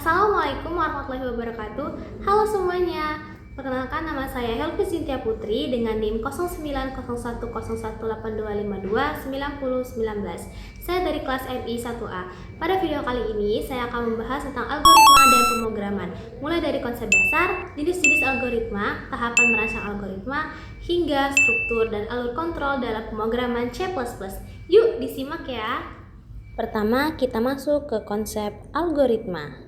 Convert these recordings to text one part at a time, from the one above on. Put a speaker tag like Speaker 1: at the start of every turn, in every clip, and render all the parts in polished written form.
Speaker 1: Assalamualaikum warahmatullahi wabarakatuh. Halo semuanya. Perkenalkan, nama saya Helvi Cynthia Putri dengan NIM 09010182529019. Saya dari kelas MI 1A. Pada video kali ini saya akan membahas tentang algoritma dan pemrograman, mulai dari konsep dasar, jenis-jenis algoritma, tahapan merancang algoritma, hingga struktur dan alur kontrol dalam pemrograman C++. Yuk disimak ya. Pertama, kita masuk ke konsep algoritma.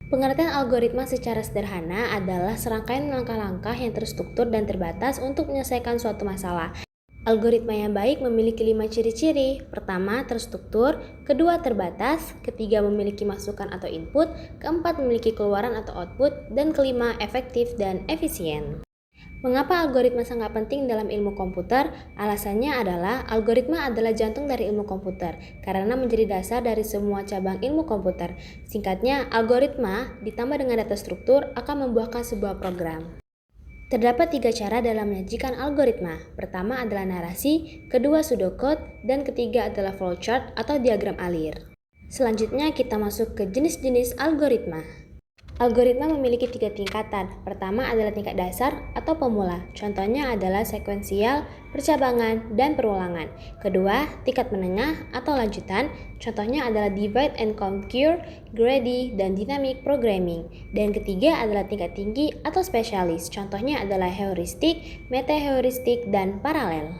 Speaker 1: Pengertian algoritma secara sederhana adalah serangkaian langkah-langkah yang terstruktur dan terbatas untuk menyelesaikan suatu masalah. Algoritma yang baik memiliki 5 ciri-ciri. Pertama, terstruktur. Kedua, terbatas. Ketiga, memiliki masukan atau input. Keempat, memiliki keluaran atau output. Dan kelima, efektif dan efisien. Mengapa algoritma sangat penting dalam ilmu komputer? Alasannya adalah algoritma adalah jantung dari ilmu komputer karena menjadi dasar dari semua cabang ilmu komputer. Singkatnya, algoritma ditambah dengan data struktur akan membuahkan sebuah program. Terdapat 3 cara dalam menyajikan algoritma. Pertama adalah narasi, kedua pseudocode, dan ketiga adalah flowchart atau diagram alir. Selanjutnya kita masuk ke jenis-jenis algoritma. Algoritma memiliki 3 tingkatan. Pertama adalah tingkat dasar atau pemula. Contohnya adalah sekuensial, percabangan, dan perulangan. Kedua, tingkat menengah atau lanjutan. Contohnya adalah divide and conquer, greedy, dan dynamic programming. Dan ketiga adalah tingkat tinggi atau spesialis. Contohnya adalah heuristik, meta-heuristik, dan paralel.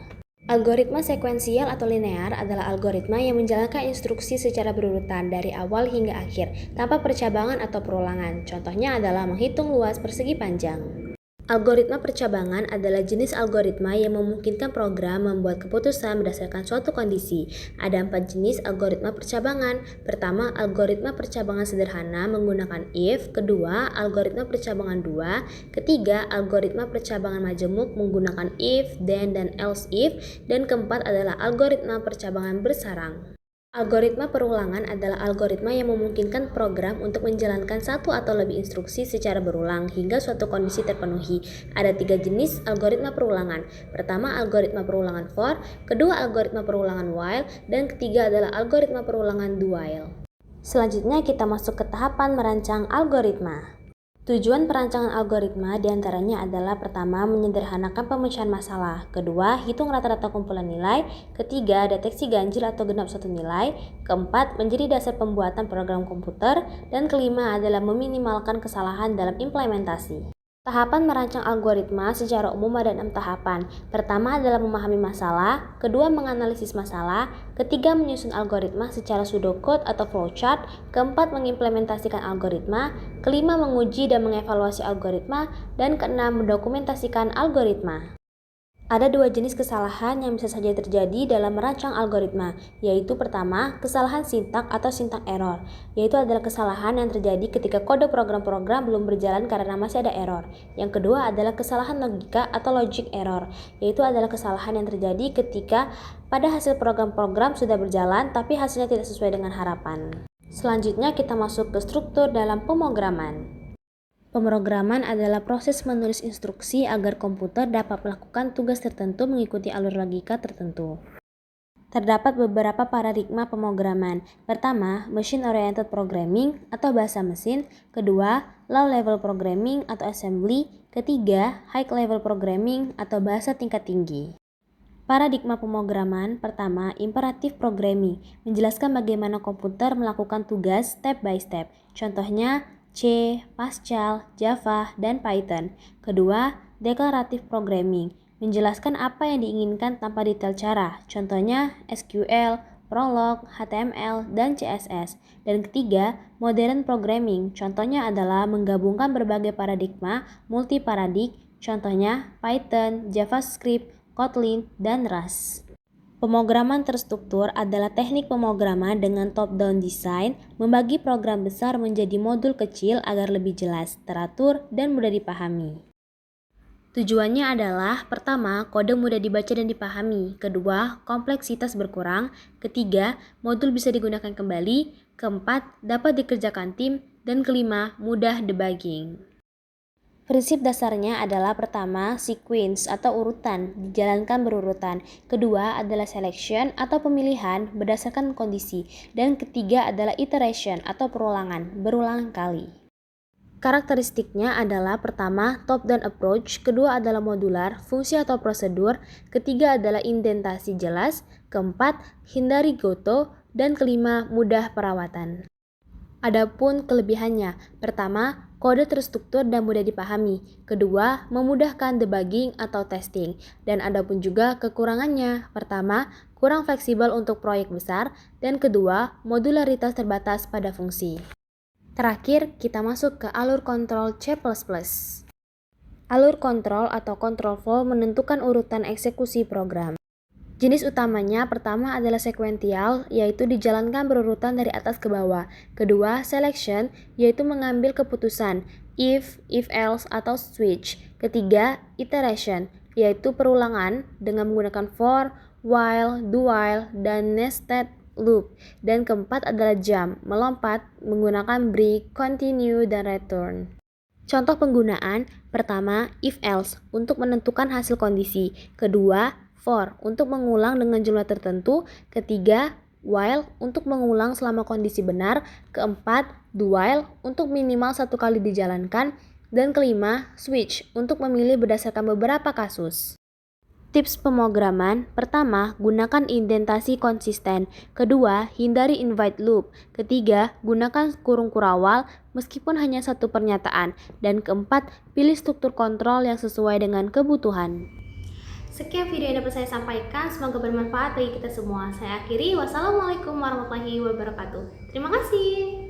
Speaker 1: Algoritma sekuensial atau linear adalah algoritma yang menjalankan instruksi secara berurutan dari awal hingga akhir, tanpa percabangan atau perulangan. Contohnya adalah menghitung luas persegi panjang. Algoritma percabangan adalah jenis algoritma yang memungkinkan program membuat keputusan berdasarkan suatu kondisi. Ada 4 jenis algoritma percabangan. Pertama, algoritma percabangan sederhana menggunakan if. Kedua, algoritma percabangan 2. Ketiga, algoritma percabangan majemuk menggunakan if, then, dan else if. Dan keempat adalah algoritma percabangan bersarang. Algoritma perulangan adalah algoritma yang memungkinkan program untuk menjalankan satu atau lebih instruksi secara berulang hingga suatu kondisi terpenuhi. Ada 3 jenis algoritma perulangan. Pertama, algoritma perulangan for, kedua algoritma perulangan while, dan ketiga adalah algoritma perulangan do while. Selanjutnya kita masuk ke tahapan merancang algoritma. Tujuan perancangan algoritma diantaranya adalah pertama, menyederhanakan pemecahan masalah. Kedua, hitung rata-rata kumpulan nilai. Ketiga, deteksi ganjil atau genap suatu nilai. Keempat, menjadi dasar pembuatan program komputer. Dan kelima adalah meminimalkan kesalahan dalam implementasi. Tahapan merancang algoritma secara umum ada 6 tahapan. Pertama adalah memahami masalah, kedua menganalisis masalah, ketiga menyusun algoritma secara pseudocode atau flowchart, keempat mengimplementasikan algoritma, kelima menguji dan mengevaluasi algoritma, dan keenam mendokumentasikan algoritma. Ada 2 jenis kesalahan yang bisa saja terjadi dalam merancang algoritma, yaitu pertama, kesalahan sintak atau syntax error, yaitu adalah kesalahan yang terjadi ketika kode program-program belum berjalan karena masih ada error. Yang kedua adalah kesalahan logika atau logic error, yaitu adalah kesalahan yang terjadi ketika pada hasil program-program sudah berjalan tapi hasilnya tidak sesuai dengan harapan. Selanjutnya kita masuk ke struktur dalam pemrograman. Pemrograman adalah proses menulis instruksi agar komputer dapat melakukan tugas tertentu mengikuti alur logika tertentu. Terdapat beberapa paradigma pemrograman. Pertama, machine-oriented programming atau bahasa mesin. Kedua, low-level programming atau assembly. Ketiga, high-level programming atau bahasa tingkat tinggi. Paradigma pemrograman pertama, imperative programming, menjelaskan bagaimana komputer melakukan tugas step by step. Contohnya, C, Pascal, Java, dan Python. Kedua, declarative programming, menjelaskan apa yang diinginkan tanpa detail cara. Contohnya SQL, Prolog, HTML, dan CSS. Dan ketiga, modern programming, contohnya adalah menggabungkan berbagai paradigma multiparadig, contohnya Python, JavaScript, Kotlin, dan Rust. Pemrograman terstruktur adalah teknik pemrograman dengan top-down design, membagi program besar menjadi modul kecil agar lebih jelas, teratur, dan mudah dipahami. Tujuannya adalah, pertama, kode mudah dibaca dan dipahami. Kedua, kompleksitas berkurang. Ketiga, modul bisa digunakan kembali. Keempat, dapat dikerjakan tim. Dan kelima, mudah debugging. Prinsip dasarnya adalah pertama, sequence atau urutan, dijalankan berurutan. Kedua adalah selection atau pemilihan berdasarkan kondisi. Dan ketiga adalah iteration atau perulangan, berulang kali. Karakteristiknya adalah pertama, top-down approach, kedua adalah modular, fungsi atau prosedur, ketiga adalah indentasi jelas, keempat, hindari goto, dan kelima, mudah perawatan. Adapun kelebihannya, pertama, kode terstruktur dan mudah dipahami. Kedua, memudahkan debugging atau testing. Dan adapun juga kekurangannya, pertama, kurang fleksibel untuk proyek besar. Dan kedua, modularitas terbatas pada fungsi. Terakhir, kita masuk ke alur kontrol C++. Alur kontrol atau control flow menentukan urutan eksekusi program. Jenis utamanya pertama adalah sequential, yaitu dijalankan berurutan dari atas ke bawah. Kedua, selection, yaitu mengambil keputusan, if else, atau switch. Ketiga, iteration, yaitu perulangan dengan menggunakan for, while, do while, dan nested loop. Dan keempat adalah jump, melompat menggunakan break, continue, dan return. Contoh penggunaan, pertama, if else, untuk menentukan hasil kondisi. Kedua, for, untuk mengulang dengan jumlah tertentu. Ketiga, while, untuk mengulang selama kondisi benar. Keempat, do while, untuk minimal satu kali dijalankan. Dan kelima, switch, untuk memilih berdasarkan beberapa kasus. Tips pemrograman, pertama, gunakan indentasi konsisten. Kedua, hindari invite loop. Ketiga, gunakan kurung kurawal meskipun hanya satu pernyataan. Dan keempat, pilih struktur kontrol yang sesuai dengan kebutuhan. Sekian video yang dapat saya sampaikan, semoga bermanfaat bagi kita semua. Saya akhiri, wassalamualaikum warahmatullahi wabarakatuh. Terima kasih.